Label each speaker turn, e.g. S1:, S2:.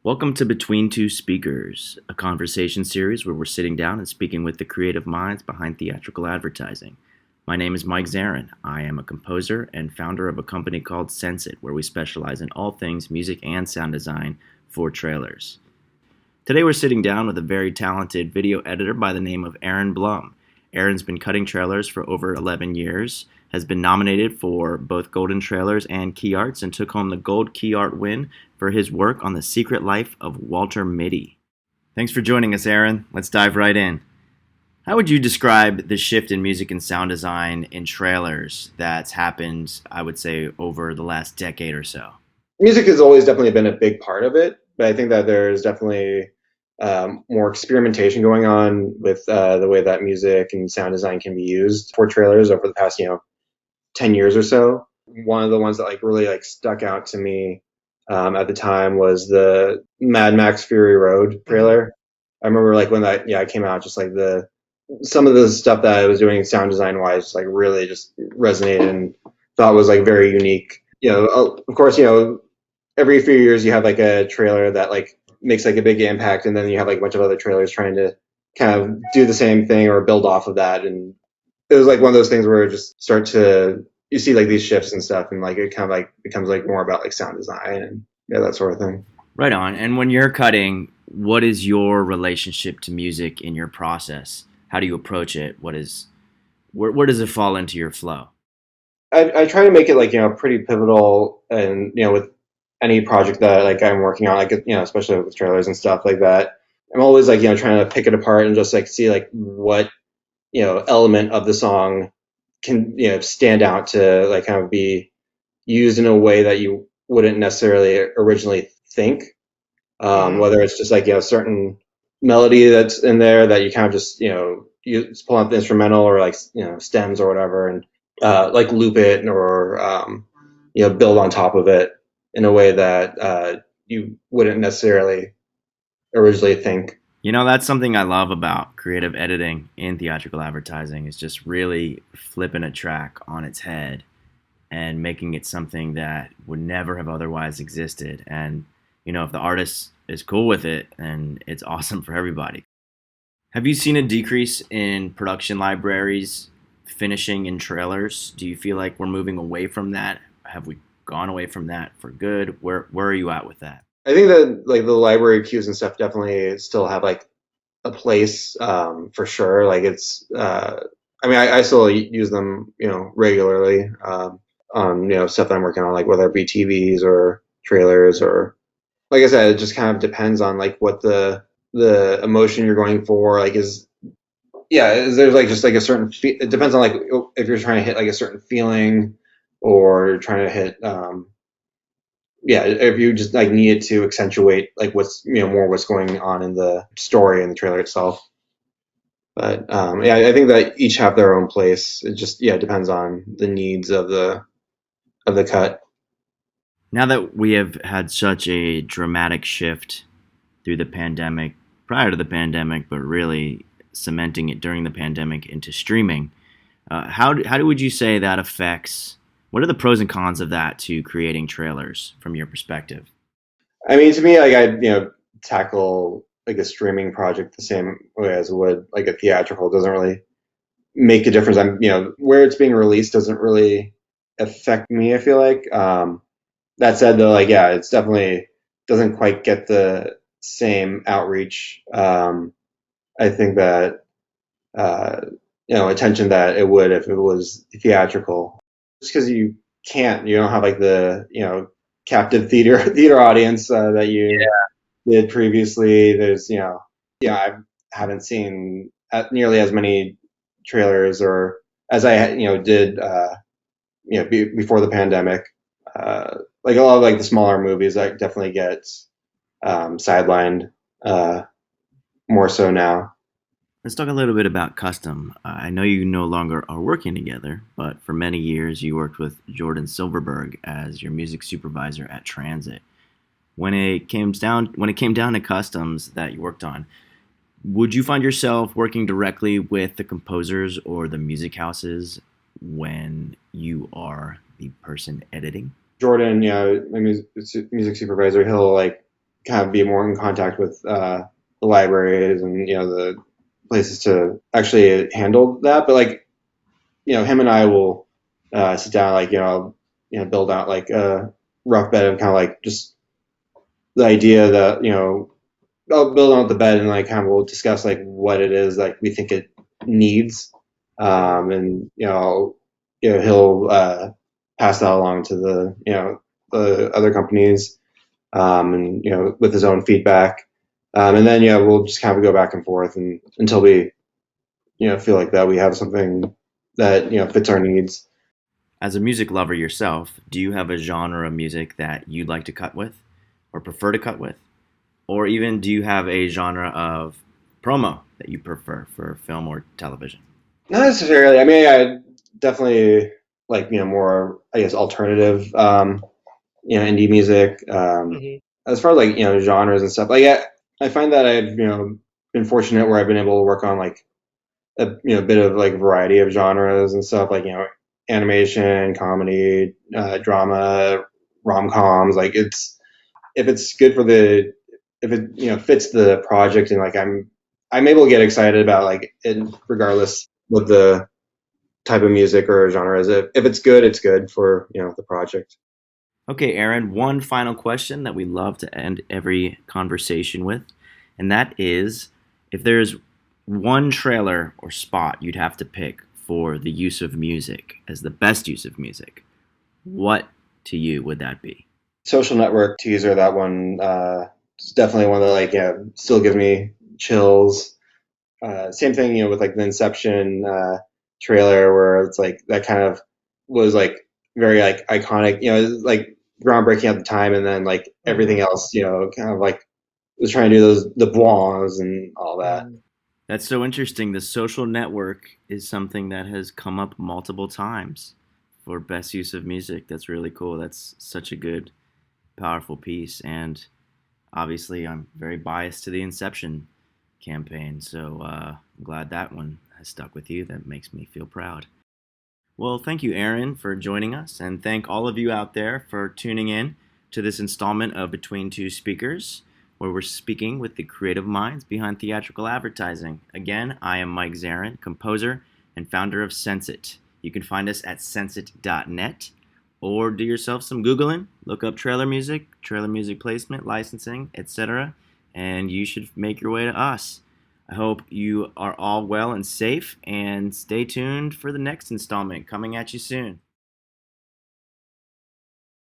S1: Welcome to Between Two Speakers, a conversation series where we're sitting down and speaking with the creative minds behind theatrical advertising. My name is Mike Zarin. I am a composer and founder of a company called Sense It, where we specialize in all things music and sound design for trailers. Today we're sitting down with a very talented video editor by the name of Blum. Aaron's been cutting trailers for over 11 years, has been nominated for both Golden Trailers and Key Arts, and took home the Gold Key Art win for his work on The Secret Life of Walter Mitty. Thanks for joining us, Aaron. Let's dive right in. How would you describe the shift in music and sound design in trailers that's happened, I would say, over the last decade or so?
S2: Music has always definitely been a big part of it, but I think that there's definitely more experimentation going on with the way that music and sound design can be used for trailers over the past, 10 years or so. One of the ones that really stuck out to me at the time was the Mad Max Fury Road trailer. I remember when that came out, just some of the stuff that I was doing sound design wise, really just resonated and thought was very unique. Of course, every few years you have a trailer that makes a big impact, and then you have a bunch of other trailers trying to kind of do the same thing or build off of that. And it was one of those things where it just you see these shifts and stuff, and it kind of becomes more about sound design and that sort of thing.
S1: Right on. And when you're cutting, what is your relationship to music in your process? How do you approach it? Where does it fall into your flow?
S2: I try to make it pretty pivotal, and with any project that I'm working on, especially with trailers and stuff like that, I'm always trying to pick it apart and just see what element of the song can stand out to kind of be used in a way that you wouldn't necessarily originally think. Whether it's just a certain melody that's in there that you kind of just you just pull out the instrumental or stems or whatever, and loop it or build on top of it in a way that you wouldn't necessarily originally think.
S1: That's something I love about creative editing in theatrical advertising, is just really flipping a track on its head and making it something that would never have otherwise existed. And, if the artist is cool with it, then it's awesome for everybody. Have you seen a decrease in production libraries finishing in trailers? Do you feel like we're moving away from that? Have we gone away from that for good? Where are you at with that?
S2: I think that the library cues and stuff definitely still have a place for sure. It's I still use them regularly on stuff that I'm working on, whether it be TVs or trailers, or like I said, it just kind of depends on what the emotion you're going for is there's just a certain it depends on if you're trying to hit a certain feeling, or you're trying to hit if you just needed to accentuate what's more what's going on in the story and the trailer itself. But I think that each have their own place. It just depends on the needs of the cut.
S1: Now that we have had such a dramatic shift through the pandemic, prior to the pandemic, but really cementing it during the pandemic into streaming, how would you say that affects? What are the pros and cons of that to creating trailers from your perspective?
S2: I mean, to me, I tackle a streaming project the same way as would a theatrical. It doesn't really make a difference. Where it's being released doesn't really affect me, I feel like. That said, though, it's definitely doesn't quite get the same outreach. I think that attention that it would if it was theatrical. Just because you don't have the captive theater audience that you did previously. There's I haven't seen nearly as many trailers or as I did before the pandemic. A lot of the smaller movies that definitely get sidelined more so now.
S1: Let's talk a little bit about custom. I know you no longer are working together, but for many years you worked with Jordan Silverberg as your music supervisor at Transit. When it came down to customs that you worked on, would you find yourself working directly with the composers or the music houses when you are the person editing?
S2: Jordan, my music supervisor, he'll kind of be more in contact with the libraries and the places to actually handle that. But like him and I will sit down, like build out like a rough bed of kind of like just the idea that I'll build out the bed and like kind of we'll discuss like what it is like we think it needs, and he'll pass that along to the other companies, and with his own feedback, and then we'll just kind of go back and forth and until we feel like that we have something that fits our needs.
S1: As a music lover yourself, do you have a genre of music that you'd like to cut with or prefer to cut with? Or even do you have a genre of promo that you prefer for film or television?
S2: Not necessarily. I mean, I definitely like more I guess alternative, indie music. As far as like genres and stuff, like I find that I've been fortunate where I've been able to work on like a bit of like variety of genres and stuff, like animation, comedy, drama, rom coms. Like it's if it's good for the if it fits the project and like I'm able to get excited about like it regardless of the type of music or genre is. If it's good, it's good for the project.
S1: Okay, Aaron, one final question that we love to end every conversation with, and that is if there's one trailer or spot you'd have to pick for the use of music as the best use of music, what to you would that be?
S2: Social Network teaser, that one is definitely one that like still gives me chills. Same thing with like the Inception trailer where it's like that kind of was like very like iconic, like groundbreaking at the time, and then like everything else kind of like was trying to do those the bois and all that.
S1: That's so interesting. The social network is something that has come up multiple times for best use of music. That's really cool. That's such a good, powerful piece. And obviously, I'm very biased to the Inception campaign. So I'm glad that one has stuck with you. That makes me feel proud. Well, thank you, Aaron, for joining us. And thank all of you out there for tuning in to this installment of Between Two Speakers, where we're speaking with the creative minds behind theatrical advertising. Again, I am Mike Zarin, composer and founder of Sensit. You can find us at sensit.net or do yourself some Googling, look up trailer music placement, licensing, etc., and you should make your way to us. I hope you are all well and safe, and stay tuned for the next installment coming at you soon.